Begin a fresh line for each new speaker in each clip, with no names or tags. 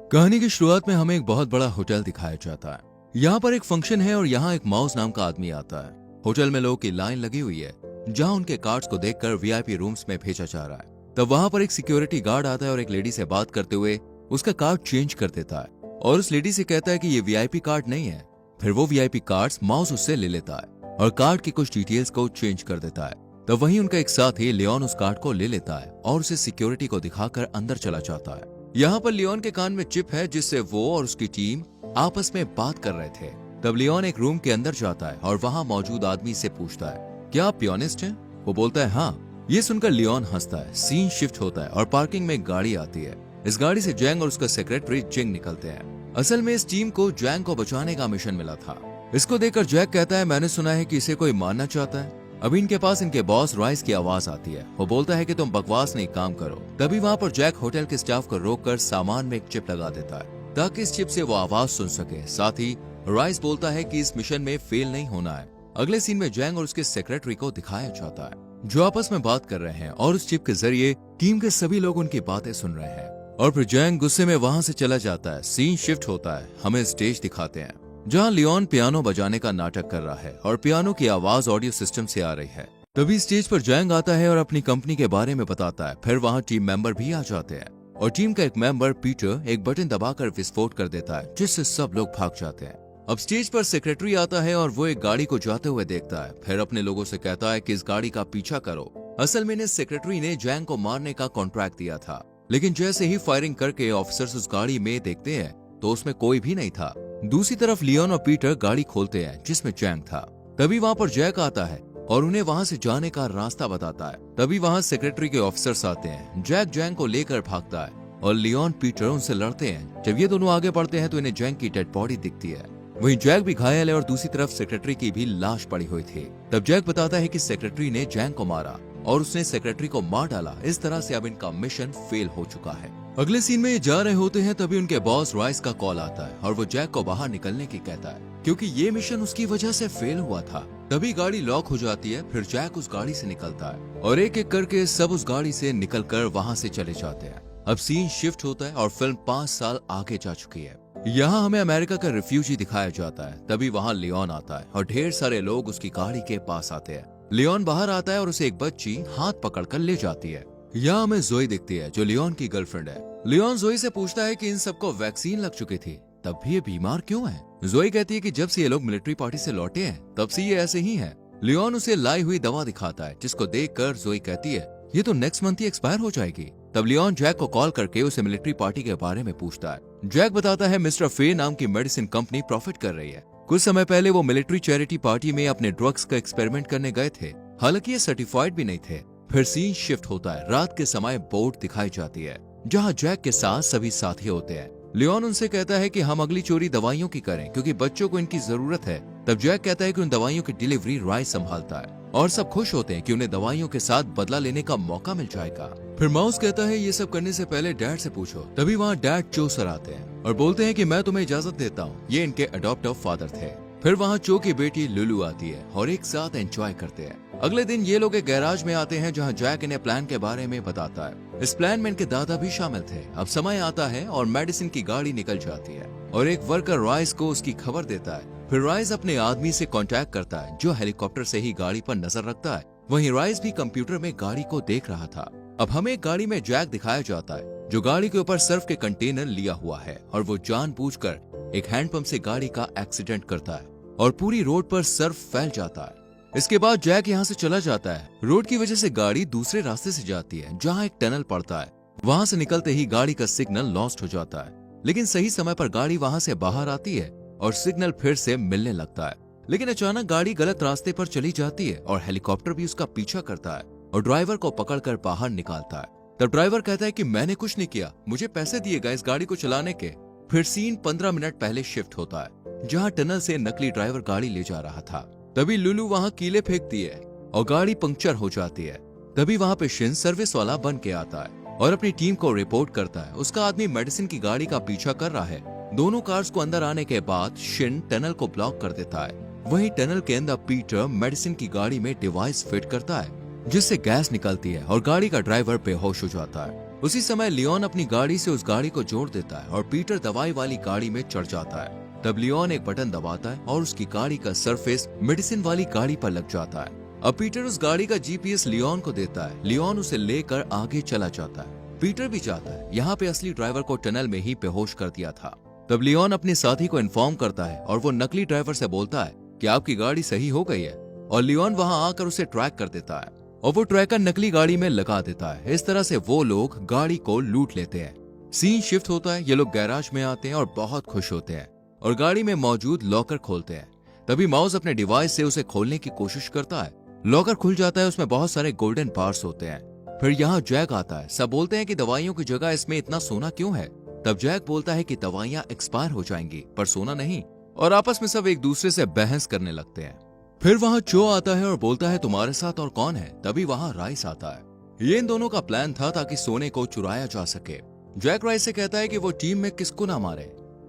कहानी की शुरुआत में हमें एक बहुत बड़ा होटल दिखाया जाता है। यहाँ पर एक फंक्शन है और यहाँ एक माउस नाम का आदमी आता है। होटल में लोगों की लाइन लगी हुई है, जहाँ उनके कार्ड्स को देखकर वीआईपी रूम्स में भेजा जा रहा है। तब वहाँ पर एक सिक्योरिटी गार्ड आता है और एक लेडी से बात करते हुए उसका कार्ड चेंज कर देता है और उस लेडी से कहता है कि ये वीआईपी कार्ड नहीं है। फिर वो वीआईपी कार्ड्स माउस उससे ले लेता है और कार्ड की कुछ डिटेल्स को चेंज कर देता है। तब वहीं उनका एक साथी लियोन उस कार्ड को ले लेता है और उसे सिक्योरिटी को दिखाकर अंदर चला जाता है। यहाँ पर लियोन के कान में चिप है जिससे वो और उसकी टीम आपस में बात कर रहे थे। तब लियोन एक रूम के अंदर जाता है और वहाँ मौजूद आदमी से पूछता है, क्या आप पियोनिस्ट हैं? वो बोलता है हाँ। ये सुनकर लियोन हंसता है। सीन शिफ्ट होता है और पार्किंग में एक गाड़ी आती है। इस गाड़ी से जैंग और उसका सेक्रेटरी जिंग निकलते हैं। असल में इस टीम को जैंग को बचाने का मिशन मिला था। इसको देखकर जैक कहता है, मैंने सुना है कि इसे कोई मारना चाहता है। अभी इनके पास इनके बॉस राइस की आवाज आती है। वो बोलता है कि तुम बकवास नहीं, काम करो। तभी वहाँ पर जैक होटल के स्टाफ को रोककर सामान में एक चिप लगा देता है ताकि इस चिप से वो आवाज सुन सके। साथ ही राइस बोलता है कि इस मिशन में फेल नहीं होना है। अगले सीन में जैंग और उसके सेक्रेटरी को दिखाया जाता है जो आपस में बात कर रहे हैं और उस चिप के जरिए टीम के सभी लोग उनकी बातें सुन रहे हैं। और फिर जैंग गुस्से में वहाँ से चला जाता है। सीन शिफ्ट होता है। हमें स्टेज दिखाते हैं जहाँ लियोन पियानो बजाने का नाटक कर रहा है और पियानो की आवाज ऑडियो सिस्टम से आ रही है। तभी स्टेज पर जैंग आता है और अपनी कंपनी के बारे में बताता है। फिर वहाँ टीम मेंबर भी आ जाते हैं और टीम का एक मेंबर पीटर एक बटन दबाकर विस्फोट कर देता है जिससे सब लोग भाग जाते हैं। अब स्टेज पर सेक्रेटरी आता है और वो एक गाड़ी को जाते हुए देखता है। फिर अपने लोगों से कहता है कि इस गाड़ी का पीछा करो। असल में इस सेक्रेटरी ने जैंग को मारने का कॉन्ट्रैक्ट दिया था, लेकिन जैसे ही फायरिंग करके ऑफिसर्स उस गाड़ी में देखते हैं तो उसमें कोई भी नहीं था। दूसरी तरफ लियोन और पीटर गाड़ी खोलते हैं जिसमें जैंग था। तभी वहाँ पर जैक आता है और उन्हें वहाँ से जाने का रास्ता बताता है। तभी वहाँ सेक्रेटरी के ऑफिसर्स आते हैं। जैक जैंग को लेकर भागता है और लियोन पीटर उनसे लड़ते हैं। जब ये दोनों आगे बढ़ते हैं तो इन्हें जैंग की डेड बॉडी दिखती है। वहीं जैक भी घायल है और दूसरी तरफ सेक्रेटरी की भी लाश पड़ी हुई थी। तब जैक बताता है कि सेक्रेटरी ने जैंग को मारा और उसने सेक्रेटरी को मार डाला। इस तरह से अब इनका मिशन फेल हो चुका है। अगले सीन में ये जा रहे होते हैं तभी उनके बॉस राइस का कॉल आता है और वो जैक को बाहर निकलने की कहता है क्योंकि ये मिशन उसकी वजह से फेल हुआ था। तभी गाड़ी लॉक हो जाती है। फिर जैक उस गाड़ी से निकलता है और एक एक करके सब उस गाड़ी से निकलकर वहाँ से चले जाते हैं। अब सीन शिफ्ट होता है और फिल्म 5 साल आगे जा चुकी है। यहाँ हमें अमेरिका का रिफ्यूजी दिखाया जाता है। तभी वहाँ लियोन आता है और ढेर सारे लोग उसकी गाड़ी के पास आते हैं। लियोन बाहर आता है और उसे एक बच्ची हाथ पकड़कर ले जाती है। यहाँ हमें जोई दिखती है जो लियोन की गर्लफ्रेंड है। लियोन जोई से पूछता है कि इन सबको वैक्सीन लग चुकी थी, तब भी ये बीमार क्यों है? जोई कहती है कि जब से ये लोग मिलिट्री पार्टी से लौटे हैं तब से ये ऐसे ही हैं। लियोन उसे लाई हुई दवा दिखाता है जिसको देखकर जोई कहती है ये तो नेक्स्ट मंथ ही एक्सपायर हो जाएगी। तब लियोन जैक को कॉल करके उसे मिलिट्री पार्टी के बारे में पूछता है। जैक बताता है मिस्टर फे नाम की मेडिसिन कंपनी प्रॉफिट कर रही है। कुछ समय पहले वो मिलिट्री चैरिटी पार्टी में अपने ड्रग्स का एक्सपेरिमेंट करने गए थे, हालांकि ये सर्टिफाइड भी नहीं थे। फिर सीन शिफ्ट होता है। रात के समय बोट दिखाई जाती है जहाँ जैक के साथ सभी साथी होते हैं। लियोन उनसे कहता है कि हम अगली चोरी दवाइयों की करें क्योंकि बच्चों को इनकी जरूरत है। तब जैक कहता है कि उन दवाइयों की डिलीवरी राइस संभालता है और सब खुश होते हैं कि उन्हें दवाइयों के साथ बदला लेने का मौका मिल जाएगा। फिर माउस कहता है ये सब करने से पहले डैड से पूछो। तभी वहाँ डैड चो सर आते हैं और बोलते हैं कि मैं तुम्हें इजाजत देता हूँ। ये इनके अडॉप्टिव फादर थे। फिर वहाँ चो की बेटी लुलू आती है और एक साथ एंजॉय करते हैं। अगले दिन ये लोग एक गैराज में आते हैं जहाँ जैक इन्हें प्लान के बारे में बताता है। इस प्लान में इनके दादा भी शामिल थे। अब समय आता है और मेडिसिन की गाड़ी निकल जाती है और एक वर्कर राइस को उसकी खबर देता है। फिर राइस अपने आदमी से कांटेक्ट करता है जो हेलीकॉप्टर से ही गाड़ी पर नजर रखता है। वहीं राइस भी कंप्यूटर में गाड़ी को देख रहा था। अब हमें एक गाड़ी में जैक दिखाया जाता है जो गाड़ी के ऊपर सर्फ के कंटेनर लिया हुआ है और वो जानबूझकर एक हैंडपंप से गाड़ी का एक्सीडेंट करता है और पूरी रोड पर सर्फ फैल जाता है। इसके बाद जैक यहाँ से चला जाता है। रोड की वजह से गाड़ी दूसरे रास्ते से जाती है जहाँ एक टनल पड़ता है। वहाँ से निकलते ही गाड़ी का सिग्नल लॉस्ट हो जाता है, लेकिन सही समय पर गाड़ी वहाँ से बाहर आती है और सिग्नल फिर से मिलने लगता है। लेकिन अचानक गाड़ी गलत रास्ते पर चली जाती है और हेलीकॉप्टर भी उसका पीछा करता है और ड्राइवर को पकड़कर बाहर निकालता है। तब ड्राइवर कहता है कि मैंने कुछ नहीं किया, मुझे पैसे दिए गए इस गाड़ी को चलाने के। फिर सीन 15 मिनट पहले शिफ्ट होता है जहाँ टनल से नकली ड्राइवर गाड़ी ले जा रहा था। तभी लुलू वहाँ कीले फेंकती है और गाड़ी पंक्चर हो जाती है। तभी वहाँ पे शिन सर्विस वाला बन के आता है और अपनी टीम को रिपोर्ट करता है। उसका आदमी मेडिसिन की गाड़ी का पीछा कर रहा है। दोनों कार्स को अंदर आने के बाद शिन टनल को ब्लॉक कर देता है। वहीं टनल के अंदर पीटर मेडिसिन की गाड़ी में डिवाइस फिट करता है जिससे गैस निकलती है और गाड़ी का ड्राइवर बेहोश हो जाता है। उसी समय लियोन अपनी गाड़ी से उस गाड़ी को जोड़ देता है और पीटर दवाई वाली गाड़ी में चढ़ जाता है। तब लियोन एक बटन दबाता है और उसकी गाड़ी का सरफेस मेडिसिन वाली गाड़ी पर लग जाता है। अब पीटर उस गाड़ी का जीपीएस लियोन को देता है। लियोन उसे लेकर आगे चला जाता है। पीटर भी जाता है। यहाँ पे असली ड्राइवर को टनल में ही बेहोश कर दिया था। तब लियोन अपने साथी को इन्फॉर्म करता है और वो नकली ड्राइवर से बोलता है कि आपकी गाड़ी सही हो गई है, और लियोन वहां आकर उसे ट्रैक कर देता है और वो ट्रैकर नकली गाड़ी में लगा देता है। इस तरह से वो लोग गाड़ी को लूट लेते हैं। सीन शिफ्ट होता है। ये लोग गैराज में आते हैं और बहुत खुश होते हैं और गाड़ी में मौजूद लॉकर खोलते हैं। तभी माउस अपने डिवाइस से उसे खोलने की कोशिश करता है। लॉकर खुल जाता है। उसमें बहुत सारे गोल्डन पार्ट्स होते हैं। फिर यहाँ जैक आता है। सब बोलते हैं कि दवाइयों की जगह इसमें इतना सोना क्यों है। तब जैक बोलता है कि दवाइयां एक्सपायर हो जाएंगी पर सोना नहीं, और आपस में सब एक दूसरे से बहस करने लगते हैं। फिर वहाँ चो आता है और बोलता है तुम्हारे साथ और कौन है। तभी वहाँ राइस आता है। ये इन दोनों का प्लान था ताकि सोने को चुराया जा सके। जैक राइस से कहता है कि वो टीम में किसको ना मारे।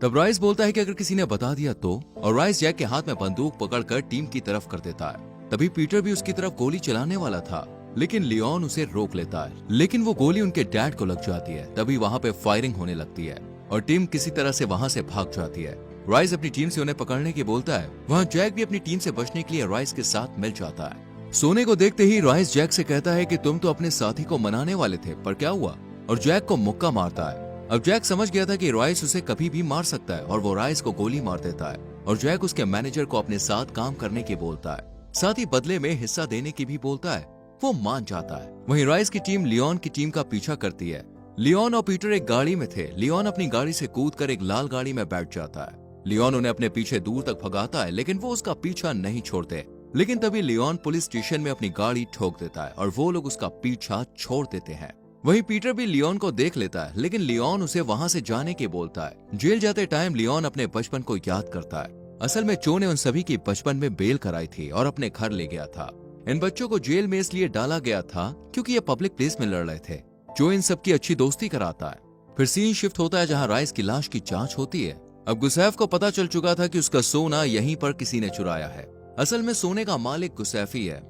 तब राइस बोलता है कि अगर किसी ने बता दिया तो, और राइस जैक के हाथ में बंदूक पकड़कर टीम की तरफ कर देता है। तभी पीटर भी उसकी तरफ गोली चलाने वाला था, लेकिन लियोन उसे रोक लेता है। लेकिन वो गोली उनके डैड को लग जाती है। तभी वहाँ पे फायरिंग होने लगती है और टीम किसी तरह से वहाँ से भाग जाती है। राइस अपनी टीम से उन्हें पकड़ने की बोलता है। वहाँ जैक भी अपनी टीम से बचने के लिए राइस के साथ मिल जाता है। सोने को देखते ही राइस जैक से कहता है कि तुम तो अपने साथी को मनाने वाले थे, पर क्या हुआ, और जैक को मुक्का मारता है। अब जैक समझ गया था कि राइस उसे कभी भी मार सकता है और वो राइस को गोली मार देता है और जैक उसके मैनेजर को अपने साथ काम करने की बोलता है, साथ ही बदले में हिस्सा देने की भी बोलता है। वो मान जाता है। वहीं राइस की टीम लियोन की टीम का पीछा करती है। लियोन और पीटर एक गाड़ी में थे। लियोन अपनी गाड़ी से कूदकर एक लाल गाड़ी में बैठ जाता है। लियोन उन्हें अपने पीछे दूर तक भगाता है, लेकिन वो उसका पीछा नहीं छोड़ते। लेकिन तभी लियोन पुलिस स्टेशन में अपनी गाड़ी ठोक देता है और वो लोग उसका पीछा छोड़ देते हैं। वहीं पीटर भी लियोन को देख लेता है, लेकिन लियोन उसे वहां से जाने की बोलता है। जेल जाते टाइम लियोन अपने बचपन को याद करता है। असल में चो ने उन सभी की बचपन में बेल कराई थी और अपने घर ले गया था। इन बच्चों को जेल में इसलिए डाला गया था क्योंकि ये पब्लिक प्लेस में लड़ रहे थे। जो इन सब की अच्छी दोस्ती कराता है। फिर सीन शिफ्ट होता है जहाँ राइस की लाश की जांच होती है। अब गुसैफ को पता चल चुका था कि उसका सोना यहीं पर किसी ने चुराया है। असल में सोने का मालिक गुसैफ ही है।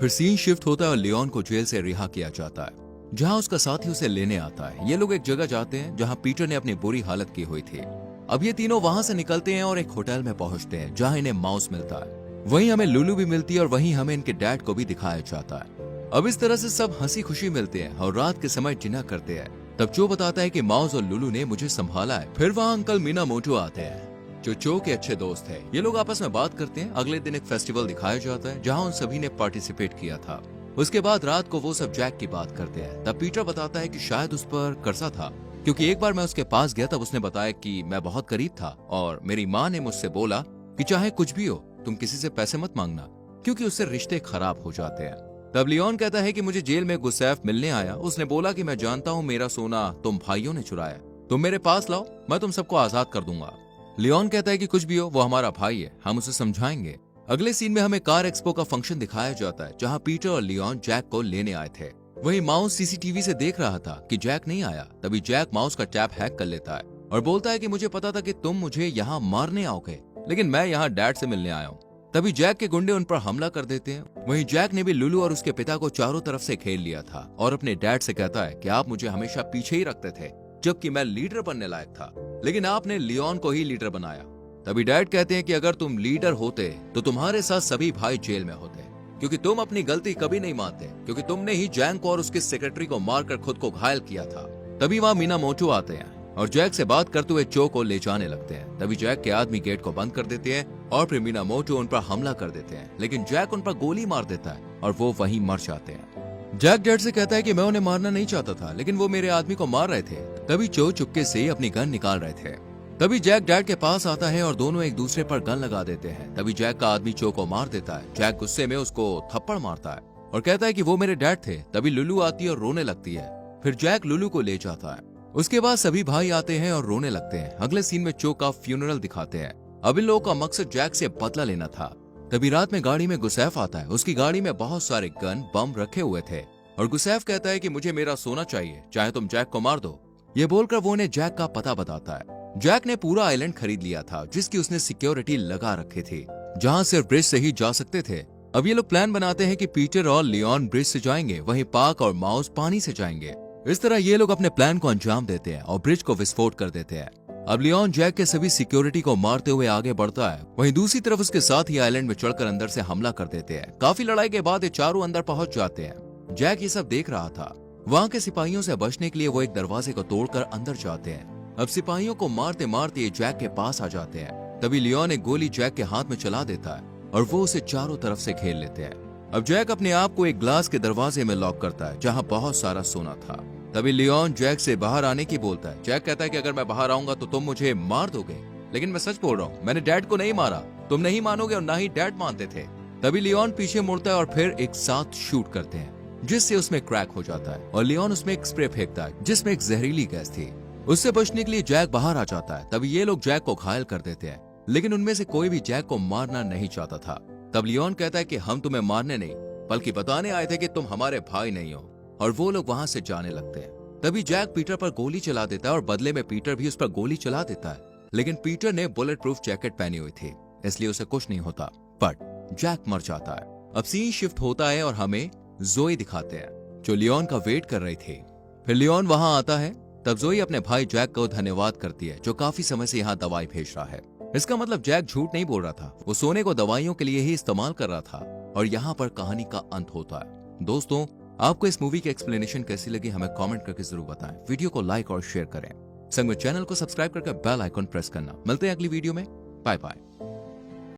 फिर सीन शिफ्ट होता है और लियोन को जेल से रिहा किया जाता है, जहाँ उसका साथी उसे लेने आता है। ये लोग एक जगह जाते हैं जहाँ पीटर ने अपनी बुरी हालत की हुई थी। अब ये तीनों वहां से निकलते हैं और एक होटल में पहुंचते हैं जहाँ इन्हें माउस मिलता है। वहीं हमें लुलू भी मिलती है और वहीं हमें इनके डैड को भी दिखाया जाता है। अब इस तरह से सब हंसी खुशी मिलते हैं और रात के समय डिनर करते हैं। तब चो बताता है कि माउस और लुलू ने मुझे संभाला है। फिर वहाँ अंकल मीनामोटो आते हैं जो चो के अच्छे दोस्त है। ये लोग आपस में बात करते हैं। अगले दिन एक फेस्टिवल दिखाया जाता है जहाँ उन सभी ने पार्टिसिपेट किया था। उसके बाद रात को वो सब जैक की बात करते हैं। तब पीटर बताता है कि शायद उस पर कर्जा था, क्योंकि एक बार मैं उसके पास गया तब उसने बताया कि मैं बहुत गरीब था और मेरी माँ ने मुझसे बोला कि चाहे कुछ भी हो तुम किसी से पैसे मत मांगना, क्योंकि उससे रिश्ते खराब हो जाते हैं। तब लियोन कहता है कि मुझे जेल में गुसैफ मिलने आया। उसने बोला कि मैं जानता हूँ मेरा सोना तुम भाइयों ने चुराया, तुम मेरे पास लाओ, मैं तुम सबको आजाद कर दूंगा। लियोन कहता है कि कुछ भी हो वो हमारा भाई है, हम उसे समझाएंगे। अगले सीन में हमें कार एक्सपो का फंक्शन दिखाया जाता है जहाँ पीटर और लियोन जैक को लेने आए थे। वही माउस सीसीटीवी से देख रहा था कि जैक नहीं आया। तभी जैक माउस का टैब हैक कर लेता है और बोलता है कि मुझे पता था कि तुम मुझे यहाँ मारने आओगे, लेकिन मैं यहाँ डैड से मिलने आया हूँ। तभी जैक के गुंडे उन पर हमला कर देते हैं। वहीं जैक ने भी लुलू और उसके पिता को चारों तरफ से घेर लिया था और अपने डैड से कहता है कि आप मुझे हमेशा पीछे ही रखते थे जबकि मैं लीडर बनने लायक था, लेकिन आपने लियोन को ही लीडर बनाया। तभी डैड कहते हैं कि अगर तुम लीडर होते तो तुम्हारे साथ सभी भाई जेल में होते, क्योंकि तुम अपनी गलती कभी नहीं मानते, क्योंकि तुमने ही जैक को और उसके सेक्रेटरी को मारकर खुद को घायल किया था। तभी वहाँ मीनामोटो आते हैं और जैक से बात करते हुए चो को ले जाने लगते हैं। तभी जैक के आदमी गेट को बंद कर देते हैं और फिर मीनामोटो उन पर हमला कर देते हैं, लेकिन जैक उन पर गोली मार देता है और वो वहीं मर जाते हैं। जैक डैड से कहता है कि मैं उन्हें मारना नहीं चाहता था, लेकिन वो मेरे आदमी को मार रहे थे। तभी चो चुपके से अपनी गन निकाल रहे थे। तभी जैक डैड के पास आता है और दोनों एक दूसरे पर गन लगा देते हैं। तभी जैक का आदमी चो को मार देता है। जैक गुस्से में उसको थप्पड़ मारता है और कहता है कि वो मेरे डैड थे। तभी लुलू आती है और रोने लगती है। फिर जैक लुलू को ले जाता है। उसके बाद सभी भाई आते हैं और रोने लगते हैं। अगले सीन में चो का फ्यूनरल दिखाते हैं। अब इन लोगों का मकसद जैक से बदला लेना था। तभी रात में गाड़ी में गुसैफ आता है। उसकी गाड़ी में बहुत सारे गन बम रखे हुए थे और गुसैफ कहता है कि मुझे मेरा सोना चाहिए, चाहे तुम जैक को मार दो। ये बोलकर वो उन्हें जैक का पता बताता है। जैक ने पूरा आइलैंड खरीद लिया था जिसकी उसने सिक्योरिटी लगा रखी थी, जहाँ सिर्फ ब्रिज से ही जा सकते थे। अब ये लोग प्लान बनाते हैं कि पीटर और लियोन ब्रिज से जाएंगे, वहीं पार्क और माउस पानी से जाएंगे। इस तरह ये लोग अपने प्लान को अंजाम देते हैं और ब्रिज को विस्फोट कर देते हैं। अब लियोन जैक के सभी सिक्योरिटी को मारते हुए आगे बढ़ता है, वहीं दूसरी तरफ उसके साथ ही आइलैंड में चढ़कर अंदर से हमला कर देते हैं। काफी लड़ाई के बाद ये चारों अंदर पहुंच जाते हैं। जैक ये सब देख रहा था। वहाँ के सिपाहियों से बचने के लिए वो एक दरवाजे को तोड़कर अंदर जाते हैं। अब सिपाहियों को मारते मारते ये जैक के पास आ जाते हैं। तभी लियोन एक गोली जैक के हाथ में चला देता है और वो उसे चारों तरफ से घेर लेते हैं। अब जैक अपने आप को एक ग्लास के दरवाजे में लॉक करता है जहाँ बहुत सारा सोना था। तभी लियोन जैक से बाहर आने की बोलता है। जैक कहता है कि अगर मैं बाहर आऊंगा तो तुम मुझे मार दोगे, लेकिन मैं सच बोल रहा हूँ, मैंने डैड को नहीं मारा। तुम नहीं मानोगे और ना ही डैड मानते थे। तभी लियोन पीछे मुड़ता है और फिर एक साथ शूट करते हैं, जिससे उसमें क्रैक हो जाता है और लियोन उसमें एक स्प्रे फेंकता है जिसमें एक जहरीली गैस थी। उससे बचने के लिए जैक बाहर आ जाता है। तभी ये लोग जैक को घायल कर देते हैं, लेकिन उनमें से कोई भी जैक को मारना नहीं चाहता था। तब लियोन कहता है कि हम तुम्हें मारने नहीं बल्कि बताने आए थे कि तुम हमारे भाई नहीं हो, और वो लोग वहां से जाने लगते हैं। तभी जैक पीटर पर गोली चला देता है और बदले में पीटर भी उस पर गोली चला देता है, लेकिन पीटर ने बुलेट प्रूफ जैकेट पहनी हुई थी इसलिए उसे कुछ नहीं होता, बट जैक मर जाता है। अब सीन शिफ्ट होता है और हमें जोई दिखाते हैं जो लियोन का वेट कर रही थी। फिर लियोन वहां आता है। तब जोई अपने भाई जैक को धन्यवाद करती है जो काफी समय से यहाँ दवाई भेज रहा है। इसका मतलब जैक झूठ नहीं बोल रहा था, वो सोने को दवाइयों के लिए ही इस्तेमाल कर रहा था। और यहाँ पर कहानी का अंत होता है। दोस्तों, आपको इस मूवी की एक्सप्लेनेशन कैसी लगी हमें कमेंट करके जरूर बताएं। वीडियो को लाइक और शेयर करें। संग में चैनल को सब्सक्राइब करके बेल आइकन प्रेस करना। मिलते हैं अगली वीडियो में। Bye bye.